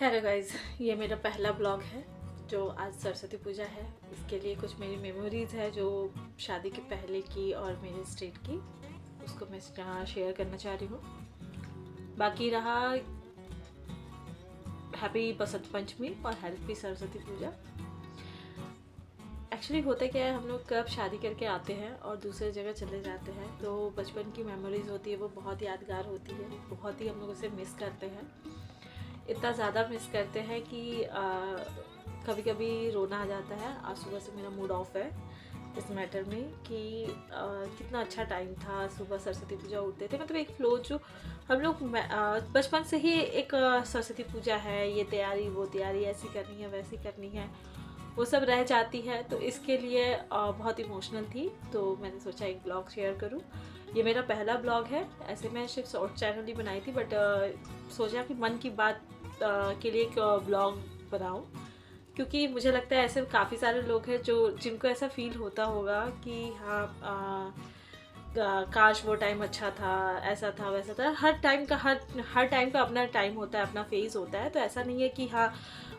Hello guys, ये मेरा पहला ब्लॉग है जो आज सरस्वती पूजा है। इसके लिए कुछ मेरी मेमोरीज़ है जो शादी के पहले की और मेरे स्टेट की, उसको मैं यहाँ शेयर करना चाह रही हूँ। बाकी रहा हैप्पी बसंत पंचमी और हैप्पी सरस्वती पूजा। एक्चुअली होता क्या है, हम लोग कब शादी करके आते हैं और दूसरे जगह चले जाते हैं तो बचपन की मेमोरीज़ होती है, वो बहुत यादगार होती है, बहुत ही हम लोग उसे मिस करते हैं। इतना ज़्यादा मिस करते हैं कि कभी कभी रोना आ जाता है। आज सुबह से मेरा मूड ऑफ है इस मैटर में कि कितना अच्छा टाइम था। सुबह सरस्वती पूजा उठते थे, मतलब एक फ्लो जो हम लोग बचपन से ही एक सरस्वती पूजा है, ये तैयारी वो तैयारी, ऐसी करनी है वैसी करनी है, वो सब रह जाती है। तो इसके लिए बहुत इमोशनल थी, तो मैंने सोचा एक ब्लॉग शेयर करूं। ये मेरा पहला ब्लॉग है। ऐसे मैं सिर्फ शॉर्ट चैनल ही बनाई थी, बट सोचा कि मन की बात के लिए एक ब्लॉग बनाऊं, क्योंकि मुझे लगता है ऐसे काफ़ी सारे लोग हैं जो जिनको ऐसा फील होता होगा कि हाँ काश वो टाइम अच्छा था, ऐसा था वैसा था। हर टाइम का अपना टाइम होता है, अपना फेज़ होता है। तो ऐसा नहीं है कि हाँ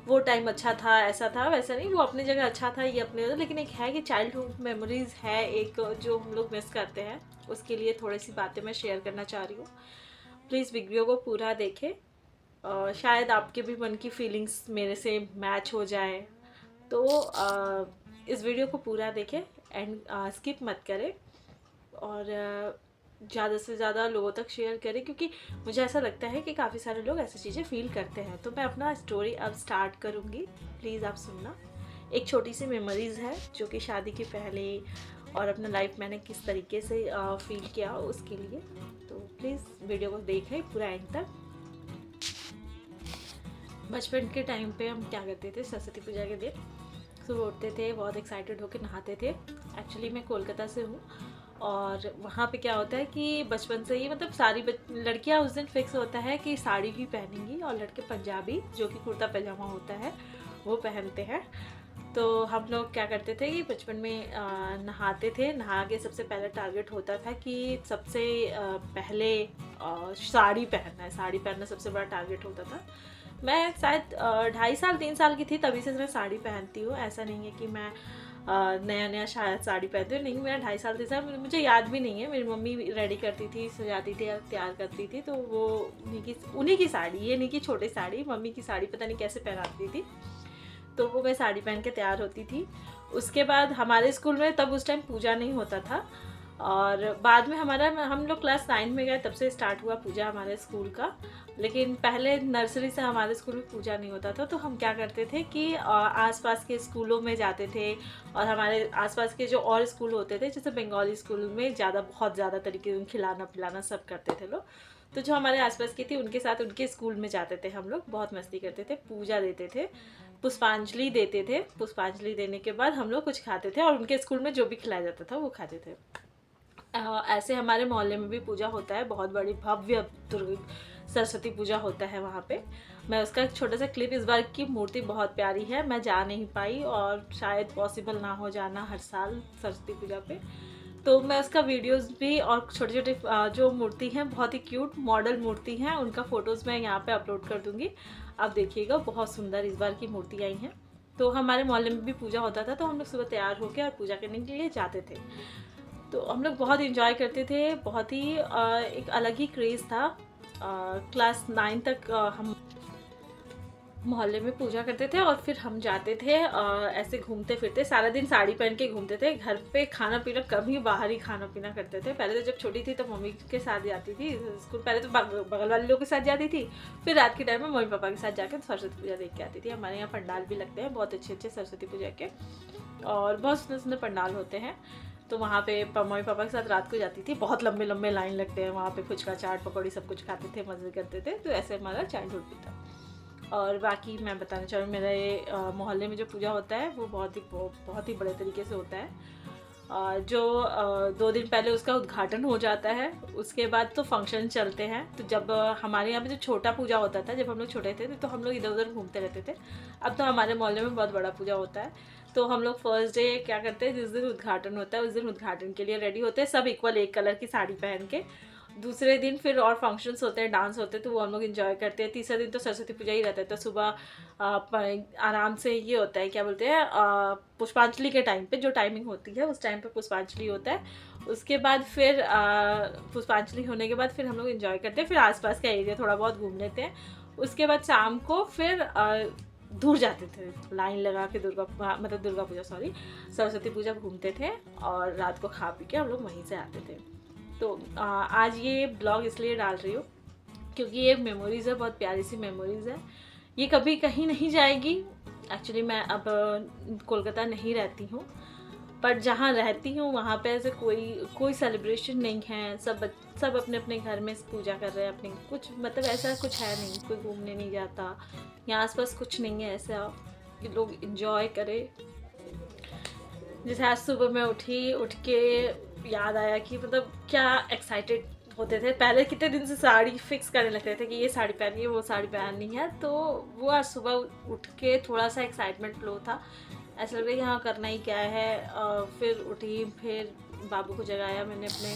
वो टाइम अच्छा था, ऐसा था वैसा नहीं, वो अपनी जगह अच्छा था, ये अपने, लेकिन एक है कि चाइल्डहुड मेमोरीज़ है एक जो हम लोग मिस करते हैं। उसके लिए थोड़ी सी बातें मैं शेयर करना चाह रही हूँ। प्लीज़ वीडियो को पूरा देखें और शायद आपके भी मन की फीलिंग्स मेरे से मैच हो जाए। तो इस वीडियो को पूरा देखें एंड स्किप मत करें, और ज़्यादा से ज़्यादा लोगों तक शेयर करें, क्योंकि मुझे ऐसा लगता है कि काफ़ी सारे लोग ऐसी चीज़ें फील करते हैं। तो मैं अपना स्टोरी अब स्टार्ट करूँगी, प्लीज़ आप सुनना। एक छोटी सी मेमोरीज़ है जो कि शादी के पहले और अपना लाइफ मैंने किस तरीके से फील किया उसके लिए। तो प्लीज़ वीडियो को देखें पूरा एंड तक। बचपन के टाइम पे हम क्या करते थे, सरस्वती पूजा के दिन सुबह उठते थे, बहुत एक्साइटेड होकर नहाते थे। एक्चुअली मैं कोलकाता से हूँ, और वहाँ पे क्या होता है कि बचपन से ही, मतलब सारी लड़कियाँ उस दिन फिक्स होता है कि साड़ी ही पहनेंगी, और लड़के पंजाबी जो कि कुर्ता पैजामा होता है वो पहनते हैं। तो हम लोग क्या करते थे कि बचपन में नहाते थे। नहा के सबसे पहला टारगेट होता था कि सबसे पहले साड़ी पहनना है। साड़ी पहनना सबसे बड़ा टारगेट होता था। मैं शायद 2.5 साल 3 साल की थी तभी से मैं साड़ी पहनती हूँ। ऐसा नहीं है कि मैं नया नया शायद साड़ी पहनती हूँ, नहीं, मेरा 2.5 साल 3 साल, मुझे याद भी नहीं है। मेरी मम्मी रेडी करती थी, सजाती थी, तैयार करती थी, तो वो उन्हीं की साड़ी, ये नहीं कि छोटी साड़ी, मम्मी की साड़ी पता नहीं कैसे पहनाती थी। तो वो मैं साड़ी पहन के तैयार होती थी। उसके बाद हमारे स्कूल में तब उस टाइम पूजा नहीं होता था, और बाद में हम लोग क्लास 9 में गए, तब से स्टार्ट हुआ पूजा हमारे स्कूल का। लेकिन पहले नर्सरी से हमारे स्कूल में पूजा नहीं होता था। तो हम क्या करते थे कि आसपास के स्कूलों में जाते थे, और हमारे आसपास के जो और स्कूल होते थे, जैसे बंगाली स्कूल में बहुत ज़्यादा तरीके से खिलाना पिलाना सब करते थे लोग। तो जो हमारे आसपास की थी उनके साथ उनके स्कूल में जाते थे हम लोग, बहुत मस्ती करते थे, पूजा देते थे, पुष्पांजलि देते थे। पुष्पांजलि देने के बाद हम लोग कुछ खाते थे, और उनके स्कूल में जो भी खिलाया जाता था वो खाते थे। ऐसे हमारे मोहल्ले में भी पूजा होता है, बहुत बड़ी भव्य सरस्वती पूजा होता है वहाँ पे। मैं उसका एक छोटा सा क्लिप, इस बार की मूर्ति बहुत प्यारी है, मैं जा नहीं पाई और शायद पॉसिबल ना हो जाना हर साल सरस्वती पूजा पे। तो मैं उसका वीडियोस भी, और छोटे छोटे जो मूर्ति हैं, बहुत ही क्यूट मॉडल मूर्ति हैं, उनका फ़ोटोज़ मैं यहाँ पे अपलोड कर दूँगी, आप देखिएगा। बहुत सुंदर इस बार की मूर्ति आई हैं। तो हमारे मोहल्ले में भी पूजा होता था, तो हम लोग सुबह तैयार होकर और पूजा करने के लिए जाते थे। तो हम लोग बहुत इंजॉय करते थे, बहुत ही एक अलग ही क्रेज़ था। क्लास 9 तक हम मोहल्ले में पूजा करते थे, और फिर हम जाते थे ऐसे घूमते फिरते, सारा दिन साड़ी पहन के घूमते थे। घर पे खाना पीना कम ही, बाहर ही खाना पीना करते थे। पहले तो जब छोटी थी तो मम्मी के साथ जाती थी स्कूल, पहले तो बगल वाले लोगों के साथ जाती थी, फिर रात के टाइम में मम्मी पापा के साथ जाकर सरस्वती पूजा देख के आती थी। हमारे यहाँ पंडाल भी लगते हैं बहुत अच्छे अच्छे सरस्वती पूजा के, और बहुत सुंदर सुंदर पंडाल होते हैं। तो वहाँ पे मम्मी पापा के साथ रात को जाती थी। बहुत लंबे लंबे लाइन लगते हैं वहाँ पे, फुचका चाट पकौड़ी सब कुछ खाते थे, मज़े करते थे। तो ऐसे हमारा चाइल्डहुड भी था। और बाकी मैं बताना चाहूँ, मेरे मोहल्ले में जो पूजा होता है वो बहुत ही बड़े तरीके से होता है। जो 2 दिन पहले उसका उद्घाटन हो जाता है, उसके बाद तो फंक्शन चलते हैं। तो जब हमारे यहाँ पे जो छोटा पूजा होता था, जब हम लोग छोटे थे तो हम लोग इधर उधर घूमते रहते थे। अब तो हमारे मोहल्ले में बहुत बड़ा पूजा होता है। तो हम लोग फर्स्ट डे क्या करते हैं, जिस दिन उद्घाटन होता है उस दिन उद्घाटन के लिए रेडी होते हैं सब, इक्वल एक कलर की साड़ी पहन के। दूसरे दिन फिर और फंक्शंस होते हैं, डांस होते हैं, तो वो हम लोग इन्जॉय करते हैं। तीसरा दिन तो सरस्वती पूजा ही रहता है, तो सुबह आराम से ये होता है, क्या बोलते हैं, पुष्पांजलि के टाइम पे जो टाइमिंग होती है उस टाइम पे पुष्पांजलि होता है। उसके बाद फिर पुष्पांजलि होने के बाद फिर हम लोग इन्जॉय करते हैं, फिर आसपास का एरिया थोड़ा बहुत घूम लेते हैं। उसके बाद शाम को फिर दूर जाते थे लाइन लगा के, दुर्गा पूजा सॉरी सरस्वती पूजा घूमते थे, और रात को खा पी के हम लोग वहीं से आते थे। तो आज ये ब्लॉग इसलिए डाल रही हूँ क्योंकि ये मेमोरीज़ है, बहुत प्यारी सी मेमोरीज़ है। ये कभी कहीं नहीं जाएगी। एक्चुअली मैं अब कोलकाता नहीं रहती हूँ, पर जहाँ रहती हूँ वहाँ पे ऐसे कोई सेलिब्रेशन नहीं है। सब अपने अपने घर में पूजा कर रहे हैं अपने, कुछ मतलब ऐसा कुछ है नहीं, कोई घूमने नहीं जाता, यहाँ आसपास कुछ नहीं है ऐसा कि लोग इन्जॉय करें। जैसे आज सुबह मैं उठ के याद आया कि मतलब क्या एक्साइटेड होते थे पहले, कितने दिन से साड़ी फिक्स करने लगते थे कि ये साड़ी पहनी है, वो साड़ी पहननी है। तो वो आज सुबह उठ के थोड़ा सा एक्साइटमेंट फ्लो था, ऐसा लग रहा है कि हाँ करना ही क्या है। फिर उठी, फिर बाबू को जगाया मैंने अपने,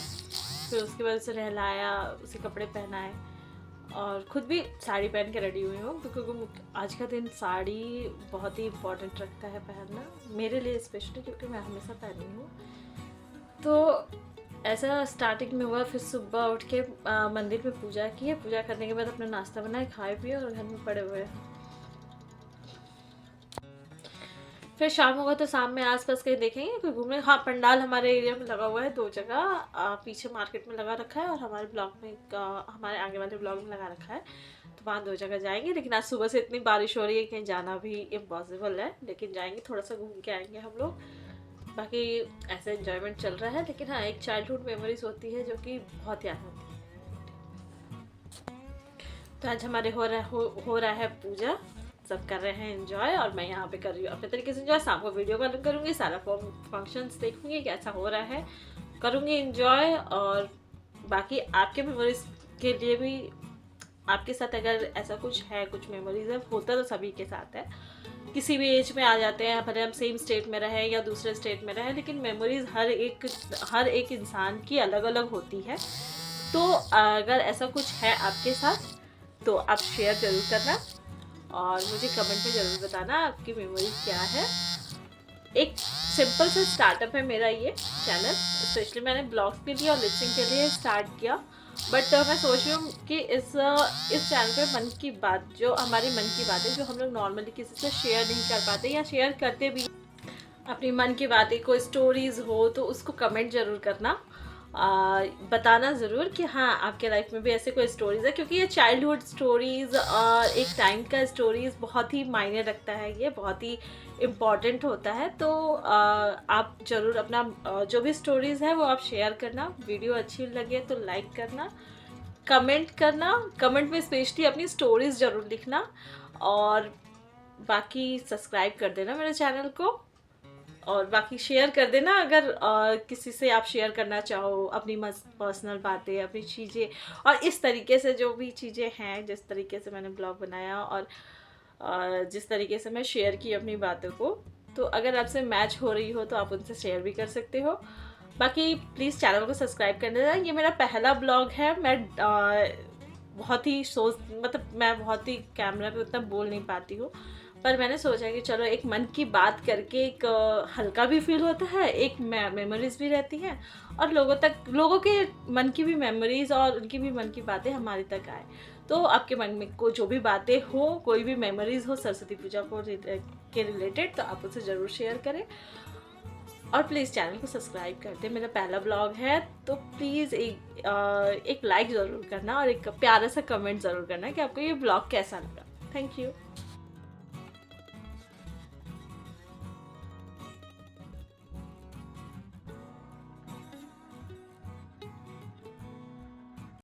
फिर उसके बाद उसे नहलाया, उसे कपड़े पहनाए, और ख़ुद भी साड़ी पहन के रेडी हुई हूँ क्योंकि आज का दिन साड़ी बहुत ही इम्पोर्टेंट रखता है पहनना, मेरे लिए स्पेशली, क्योंकि मैं हमेशा पहनी हूँ। तो ऐसा स्टार्टिंग में हुआ। फिर सुबह उठ के मंदिर में पूजा की है, पूजा करने के बाद अपना नाश्ता बनाए, खाए पिए और घर में पड़े हुए हैं। फिर शाम होगा तो शाम में आसपास कहीं देखेंगे कोई घूमने। हाँ, पंडाल हमारे एरिया में लगा हुआ है 2 जगह, पीछे मार्केट में लगा रखा है और हमारे ब्लॉक में हमारे आगे वाले ब्लॉक में लगा रखा है, तो वहाँ 2 जगह जाएंगे। लेकिन आज सुबह से इतनी बारिश हो रही है कहीं जाना भी इम्पॉसिबल है, लेकिन जाएंगे, थोड़ा सा घूम के आएंगे हम लोग। बाकी ऐसा एंजॉयमेंट चल रहा है। लेकिन हाँ, एक चाइल्डहुड मेमोरीज होती है जो कि बहुत याद होती है। तो आज हमारे हो रहा है पूजा, सब कर रहे हैं एंजॉय, और मैं यहाँ पे कर रही हूँ अपने तरीके से एंजॉय। शाम को वीडियो कॉलिंग करूँगी, सारा फंक्शंस देखूँगी कैसा हो रहा है, करूँगी एंजॉय। और बाकी आपके मेमोरीज के लिए भी, आपके साथ अगर ऐसा कुछ है, कुछ मेमोरीज है, होता तो सभी के साथ है, किसी भी एज में आ जाते हैं, भले हम सेम स्टेट में रहें या दूसरे स्टेट में रहें, लेकिन मेमोरीज हर एक इंसान की अलग अलग होती है। तो अगर ऐसा कुछ है आपके साथ तो आप शेयर ज़रूर करना, और मुझे कमेंट में ज़रूर बताना आपकी मेमोरी क्या है। एक सिंपल सा स्टार्टअप है मेरा ये चैनल, स्पेशली मैंने ब्लॉग्स के लिए और लिपसिंग के लिए स्टार्ट किया। बट मैं सोच रही हूँ कि इस चैनल पे मन की बात, जो हमारी मन की बात है, जो हम लोग नॉर्मली किसी से शेयर नहीं कर पाते या शेयर करते भी, अपनी मन की बातें, कोई स्टोरीज़ हो तो उसको कमेंट ज़रूर करना, बताना ज़रूर कि हाँ आपके लाइफ में भी ऐसे कोई स्टोरीज़ है, क्योंकि ये चाइल्डहुड स्टोरीज़ और एक टाइम का स्टोरीज़ बहुत ही मायने रखता है, ये बहुत ही इम्पॉर्टेंट होता है। तो आप ज़रूर अपना जो भी स्टोरीज़ है वो आप शेयर करना। वीडियो अच्छी लगे तो लाइक करना, कमेंट करना, कमेंट में स्पेशली अपनी स्टोरीज़ ज़रूर लिखना, और बाकी सब्सक्राइब कर देना मेरे चैनल को, और बाकी शेयर कर देना अगर किसी से आप शेयर करना चाहो अपनी पर्सनल बातें, अपनी चीज़ें, और इस तरीके से जो भी चीज़ें हैं, जिस तरीके से मैंने ब्लॉग बनाया और जिस तरीके से मैं शेयर की अपनी बातों को, तो अगर आपसे मैच हो रही हो तो आप उनसे शेयर भी कर सकते हो। बाकी प्लीज़ चैनल को सब्सक्राइब कर देना। ये मेरा पहला ब्लॉग है, मैं बहुत ही मैं बहुत ही कैमरा पे उतना बोल नहीं पाती हूँ, पर मैंने सोचा कि चलो एक मन की बात करके एक हल्का भी फील होता है, एक मेमोरीज भी रहती हैं, और लोगों के मन की भी मेमोरीज और उनकी भी मन की बातें हमारी तक आए। तो आपके मन में जो भी बातें हो, कोई भी मेमोरीज हो सरस्वती पूजा के रिलेटेड, तो आप उसे ज़रूर शेयर करें, और प्लीज़ चैनल को सब्सक्राइब कर दें। मेरा पहला ब्लॉग है, तो प्लीज़ एक लाइक ज़रूर करना और एक प्यारा सा कमेंट ज़रूर करना कि आपको ये ब्लॉग कैसा लगा। Thank you.